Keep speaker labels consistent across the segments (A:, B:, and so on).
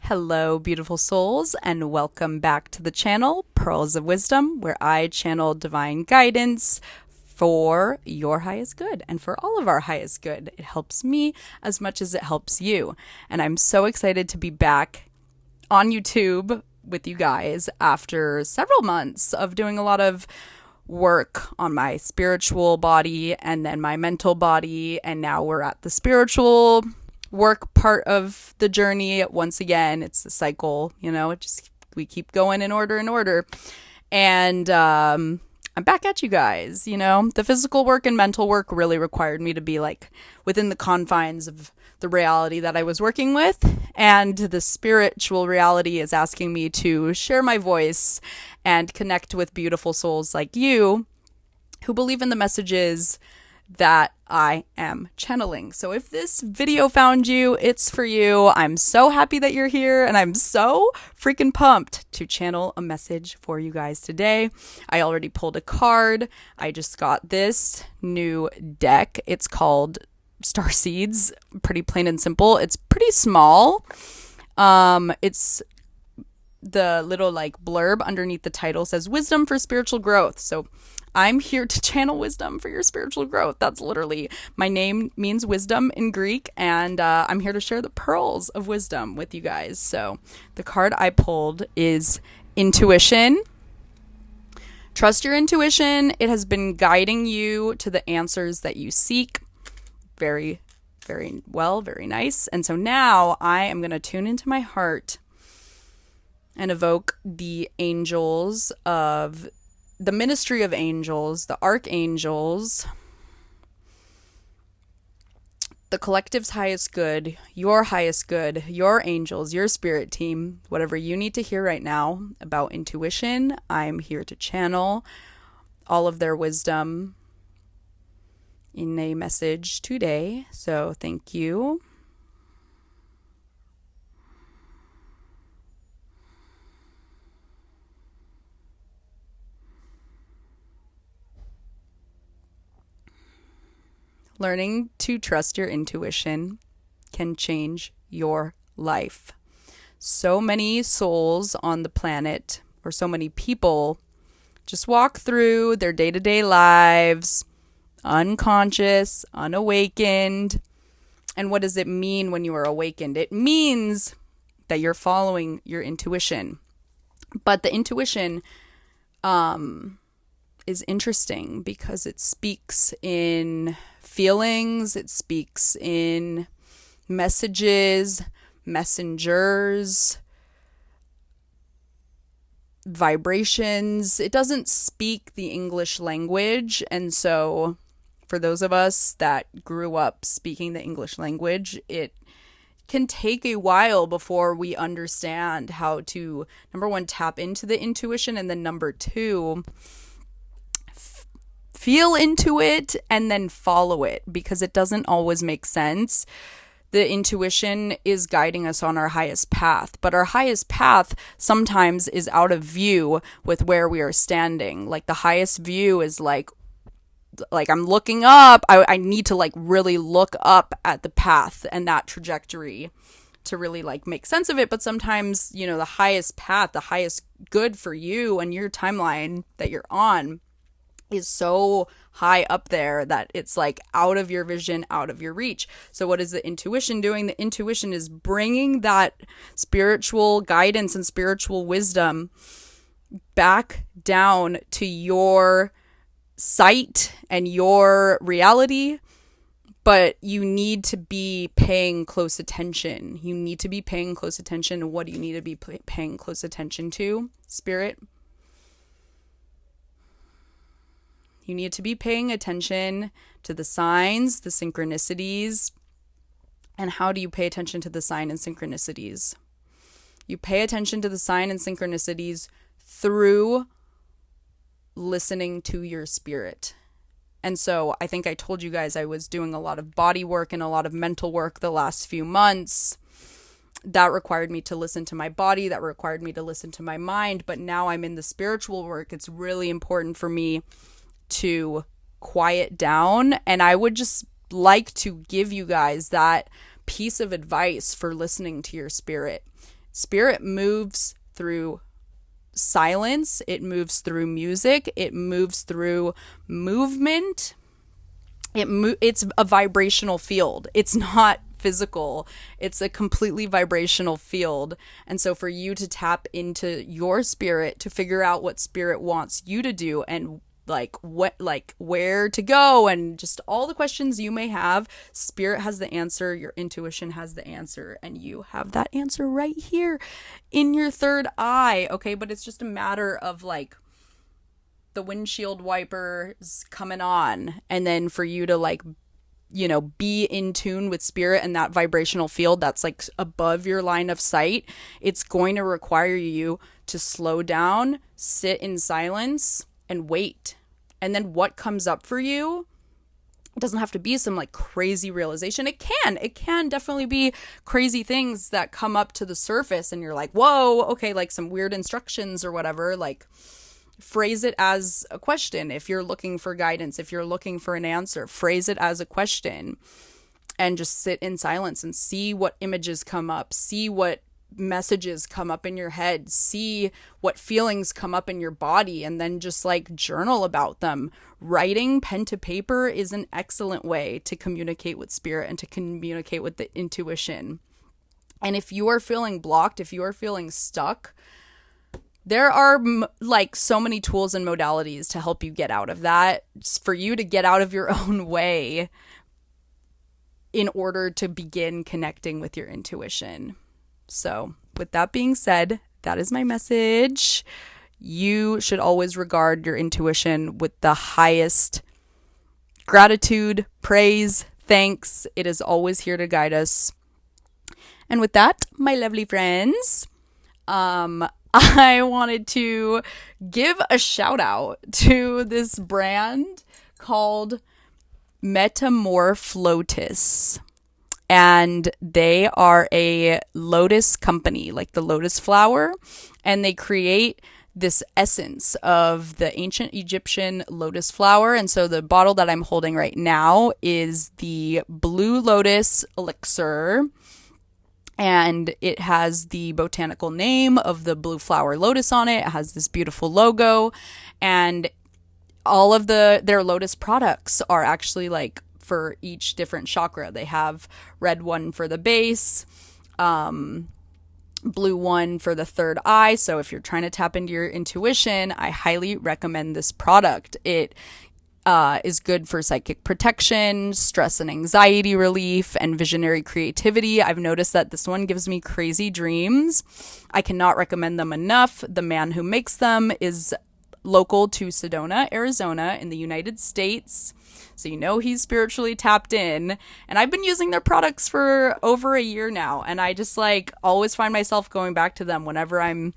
A: Hello, beautiful souls, and welcome back to the channel, Pearls of Wisdom, where I channel divine guidance for your highest good and for all of our highest good. It helps me as much as it helps you. And I'm so excited to be back on YouTube with you guys after several months of doing a lot of work on my spiritual body and then my mental body. And now we're at the spiritual work part of the journey once again. It's a cycle, we keep going in order. And I'm back at you guys. The physical work and mental work really required me to be like within the confines of the reality that I was working with, and the spiritual reality is asking me to share my voice and connect with beautiful souls like you who believe in the messages that I am channeling. So if this video found you, it's for you. I'm so happy that you're here, and I'm so freaking pumped to channel a message for you guys today. I already pulled a card. I just got this new deck. It's called Star Seeds. Pretty plain and simple. It's pretty small. It's the little like blurb underneath the title says wisdom for spiritual growth. So I'm here to channel wisdom for your spiritual growth. That's literally, my name means wisdom in Greek, and I'm here to share the pearls of wisdom with you guys. So the card I pulled is Intuition. Trust your intuition. It has been guiding you to the answers that you seek. Very, very well, very nice. And so now I am going to tune into my heart and evoke the angels of the ministry of angels, the archangels, the collective's highest good, your angels, your spirit team, whatever you need to hear right now about intuition. I'm here to channel all of their wisdom in a message today. So thank you. Learning to trust your intuition can change your life. So many souls on the planet, or so many people, just walk through their day-to-day lives, unconscious, unawakened. And what does it mean when you are awakened? It means that you're following your intuition. But the intuition is interesting because it speaks in feelings, it speaks in messages, messengers, vibrations. It doesn't speak the English language. And so for those of us that grew up speaking the English language, it can take a while before we understand how to, number one, tap into the intuition, and then number two, feel into it and then follow it, because it doesn't always make sense. The intuition is guiding us on our highest path, but our highest path sometimes is out of view with where we are standing. Like the highest view is like I'm looking up. I need to like really look up at the path and that trajectory to really like make sense of it. But sometimes, the highest path, the highest good for you and your timeline that you're on is so high up there that it's like out of your vision, out of your reach. So what is the intuition doing? The intuition is bringing that spiritual guidance and spiritual wisdom back down to your sight and your reality. But you need to be paying close attention. You need to be paying close attention. What do you need to be paying close attention to? Spirit. You need to be paying attention to the signs, the synchronicities. And how do you pay attention to the sign and synchronicities? You pay attention to the sign and synchronicities through listening to your spirit. And so I think I told you guys I was doing a lot of body work and a lot of mental work the last few months. That required me to listen to my body. That required me to listen to my mind. But now I'm in the spiritual work. It's really important for me to quiet down, and I would just like to give you guys that piece of advice for listening to your spirit. Spirit moves through silence, it moves through music, it moves through movement. It's a vibrational field. It's not physical. It's a completely vibrational field. And so for you to tap into your spirit, to figure out what spirit wants you to do, and where to go, and just all the questions you may have, spirit has the answer, your intuition has the answer, and you have that answer right here in your third eye. Okay, but it's just a matter of like the windshield wipers coming on, and then for you to like, you know, be in tune with spirit and that vibrational field that's like above your line of sight. It's going to require you to slow down, sit in silence, and wait. And then what comes up for you, it doesn't have to be some like crazy realization. It can definitely be crazy things that come up to the surface and you're like, whoa, okay, like some weird instructions or whatever. Like, phrase it as a question. If you're looking for guidance, if you're looking for an answer, phrase it as a question and just sit in silence and see what images come up, see what messages come up in your head, see what feelings come up in your body, and then just like journal about them. Writing pen to paper is an excellent way to communicate with spirit and to communicate with the intuition. And if you are feeling blocked, if you are feeling stuck, there are like so many tools and modalities to help you get out of that, for you to get out of your own way in order to begin connecting with your intuition. So with that being said, that is my message. You should always regard your intuition with the highest gratitude, praise, thanks. It is always here to guide us. And with that, my lovely friends, I wanted to give a shout out to this brand called Metamorphlotus. And they are a lotus company, like the lotus flower, and they create this essence of the ancient Egyptian lotus flower. And so the bottle that I'm holding right now is the Blue Lotus Elixir, and it has the botanical name of the blue flower lotus on it. It has this beautiful logo, and all of their lotus products are actually like for each different chakra. They have red one for the base, blue one for the third eye. So if you're trying to tap into your intuition, I highly recommend this product. It is good for psychic protection, stress and anxiety relief, and visionary creativity. I've noticed that this one gives me crazy dreams. I cannot recommend them enough. The man who makes them is local to Sedona, Arizona in the United States. So you know he's spiritually tapped in. And I've been using their products for over a year now. And I just like always find myself going back to them whenever I'm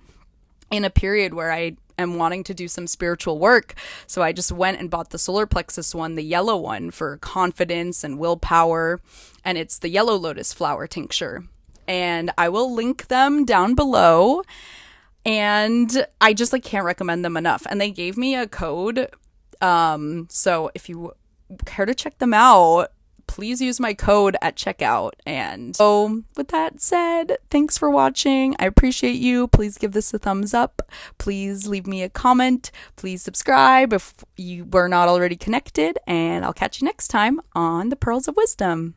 A: in a period where I am wanting to do some spiritual work. So I just went and bought the solar plexus one, the yellow one, for confidence and willpower. And it's the yellow lotus flower tincture. And I will link them down below. And I just like can't recommend them enough. And they gave me a code. So if you care to check them out, please use my code at checkout. And so with that said, thanks for watching. I appreciate you. Please give this a thumbs up. Please leave me a comment. Please subscribe if you were not already connected. And I'll catch you next time on the Pearls of Wisdom.